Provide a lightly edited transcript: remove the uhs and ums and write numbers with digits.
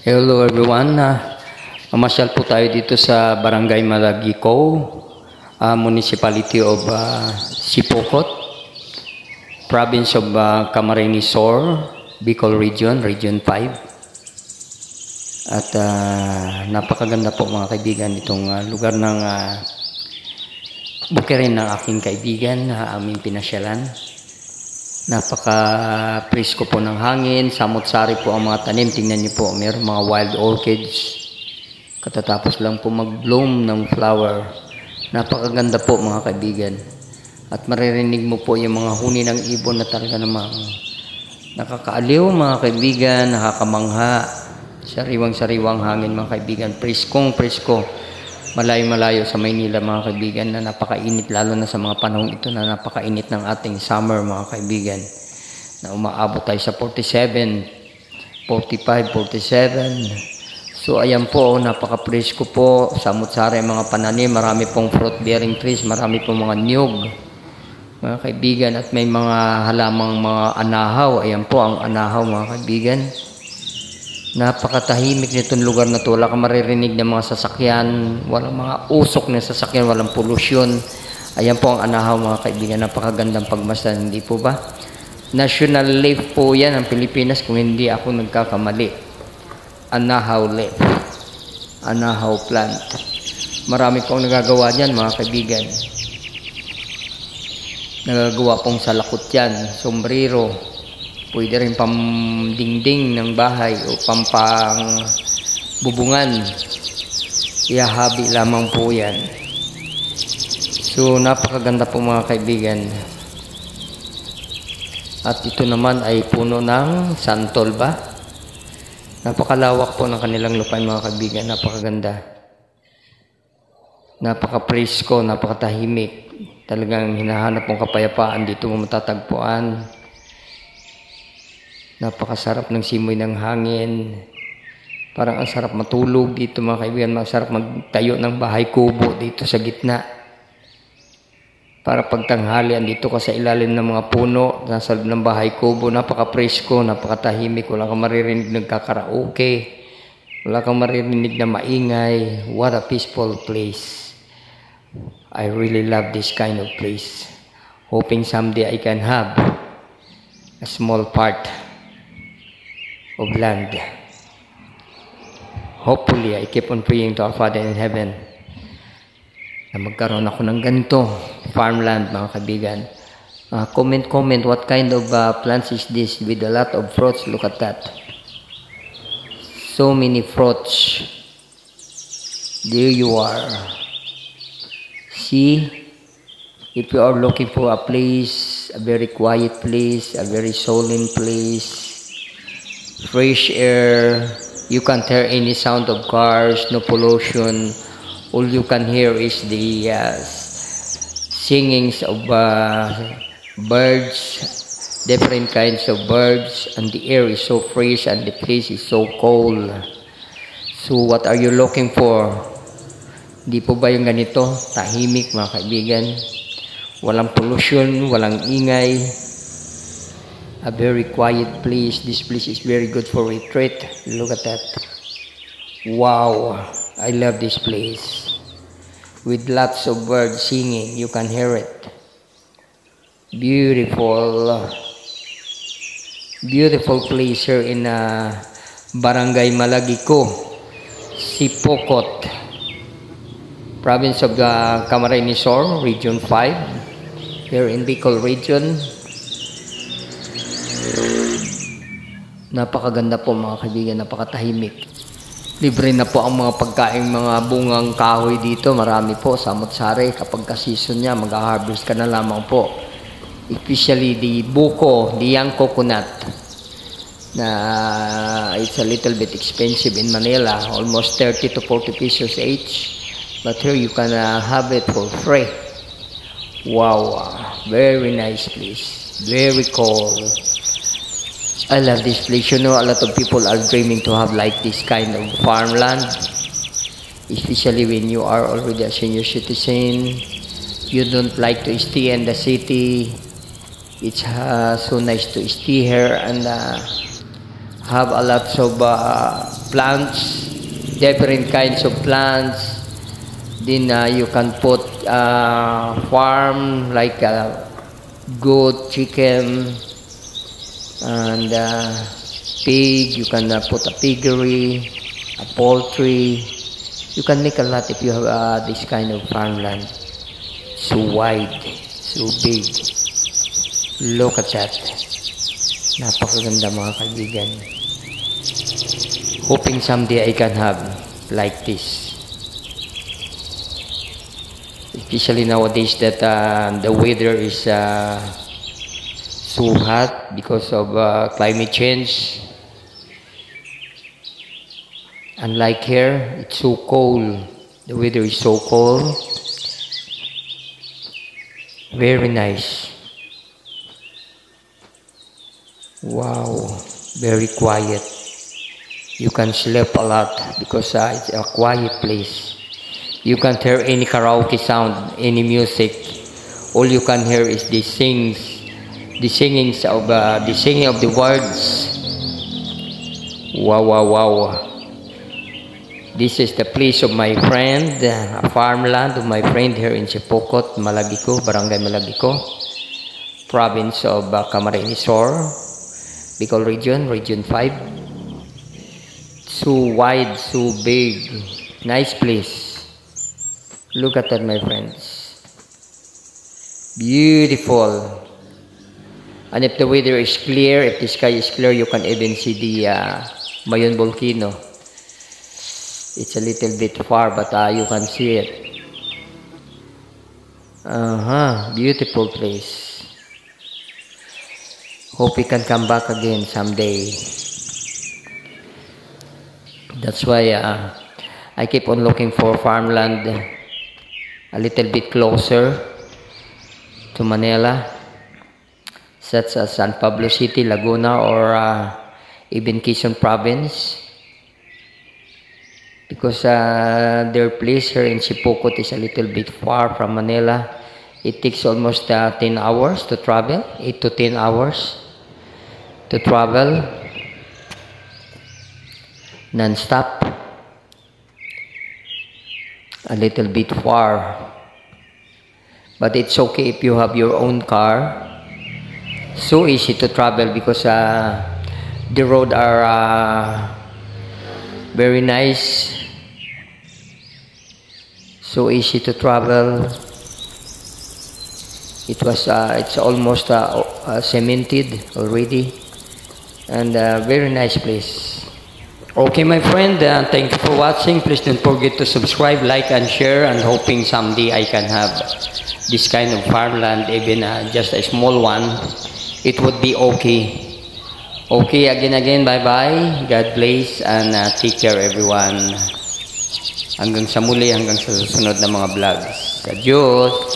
Hello everyone. Mamasyal po tayo dito sa Barangay Malagiko, Municipality of Sipocot, Province of Camarines Sur, Bicol Region, Region 5. At napakaganda po mga kaibigan itong lugar ng bukirin ng aking kaibigan na aming pinasyalan. Napaka-presko po ng hangin, samot-sari po ang mga tanim. Tingnan niyo po, mayroong mga wild orchids. Katatapos lang po mag-bloom ng flower. Napakaganda po mga kaibigan. At maririnig mo po yung mga huni ng ibon na talaga namang nakakaaliw mga kaibigan, nakakamangha. Sariwang-sariwang hangin mga kaibigan. Preskong presko. Malayo-malayo sa Maynila mga kaibigan na napakainit, lalo na sa mga panahong ito na napakainit ng ating summer mga kaibigan, na umaabot tayo sa 47, 45, 47. So ayan po, napaka-presko po, samut-sari mga pananim, marami pong fruit bearing trees, marami pong mga niyog mga kaibigan, at may mga halamang mga anahaw. Ayan po ang anahaw mga kaibigan. Napakatahimik nitong lugar na to. Wala kang maririnig ng mga sasakyan, walang mga usok na sasakyan, walang polusyon. Ayan po ang anahaw mga kaibigan. Napakagandang pagmasdan, hindi po ba? National leaf po yan ang Pilipinas kung hindi ako nagkakamali. Anahaw leaf, anahaw plant. Marami pong nagagawa dyan mga kaibigan. Nagagawa pong salakot yan, sombrero. Pwede rin pamdingding ng bahay o pampang bubungan. Ihahabi lamang po yan. So napakaganda po mga kaibigan. At ito naman ay puno ng santol ba? Napakalawak po ng kanilang lupain mga kaibigan. Napakaganda. Napaka-presko, napakatahimik. Talagang hinahanap mong kapayapaan dito mo matatagpuan. Napakasarap ng simoy ng hangin. Parang ang sarap matulog dito mga kaibigan. Masarap magtayo ng bahay kubo dito sa gitna. Para pagtanghali, andito ka sa ilalim ng mga puno, nasa loob ng bahay kubo. Napaka-presko, napakatahimik. Wala kang maririnig ng karaoke. Wala kang maririnig na maingay. What a peaceful place. I really love this kind of place. Hoping someday I can have a small part of land. Hopefully, I keep on praying to our Father in heaven na magkaroon ako ng ganito farmland mga kaibigan. Comment what kind of plants is this with a lot of fruits. Look at that, so many fruits. There you are. See, if you are looking for a place, a very quiet place, a very solemn place, fresh air, you can't hear any sound of cars, no pollution. All you can hear is the singings of birds, different kinds of birds, and the air is so fresh and the place is so cold. So what are you looking for? Di po ba yung ganito? Tahimik mga kaibigan. Walang pollution, walang ingay. A very quiet place. This place is very good for retreat. Look at that. Wow, I love this place. With lots of birds singing, you can hear it. Beautiful, beautiful place here in Barangay Malagiko, Sipocot, Province of Camarines Sur, Region 5, here in Bicol Region. Napakaganda po mga kaibigan, napakatahimik. Libre na po ang mga pagkain, mga bungang kahoy dito. Marami po, samot-sari. Kapag ka-season niya, mag-harvest ka na lamang po. Especially the buko, the young coconut. Na it's a little bit expensive in Manila. Almost 30 to 40 pesos each. But here you can have it for free. Wow, very nice place. Very cold. I love this place. You know, a lot of people are dreaming to have like this kind of farmland. Especially when you are already a senior citizen. You don't like to stay in the city. It's so nice to stay here and have a lot of plants, different kinds of plants. Then you can put farm like goat, chicken, and pig. You can put a piggery, a poultry. You can make a lot if you have this kind of farmland. So wide, so big. Look at that. Napakaganda mga kaibigan. Hoping someday I can have like this. Especially nowadays that the weather is so hot because of climate change. Unlike here, it's so cold. The weather is so cold. Very nice. Wow, very quiet. You can sleep a lot because it's a quiet place. You can't hear any karaoke sound, any music. All you can hear is the singing of the words. Wow, wow, wow. This is the place of my friend, a farmland of my friend here in Sipokot, Malagiko, Barangay Malagiko, province of Camarines Sur, Bicol region, region 5. So wide, so big, nice place. Look at that, my friends. Beautiful. And if the weather is clear, if the sky is clear, you can even see the Mayon volcano. It's a little bit far, but you can see it. Beautiful place. Hope we can come back again someday. That's why I keep on looking for farmland a little bit closer to Manila, such as San Pablo City, Laguna, or even Quezon Province, because their place here in Sipokot is a little bit far from Manila. It takes almost 10 hours to travel, 8 to 10 hours to travel non-stop. A little bit far, but it's okay if you have your own car. So easy to travel because the road are very nice, so easy to travel. It's almost cemented already, and very nice place. Okay, my friend, thank you for watching. Please don't forget to subscribe, like, and share, and hoping someday I can have this kind of farmland, even just a small one. It would be okay. Okay, again, bye-bye. God bless, and take care, everyone. Hanggang sa muli, hanggang sa susunod na mga vlogs. Adios!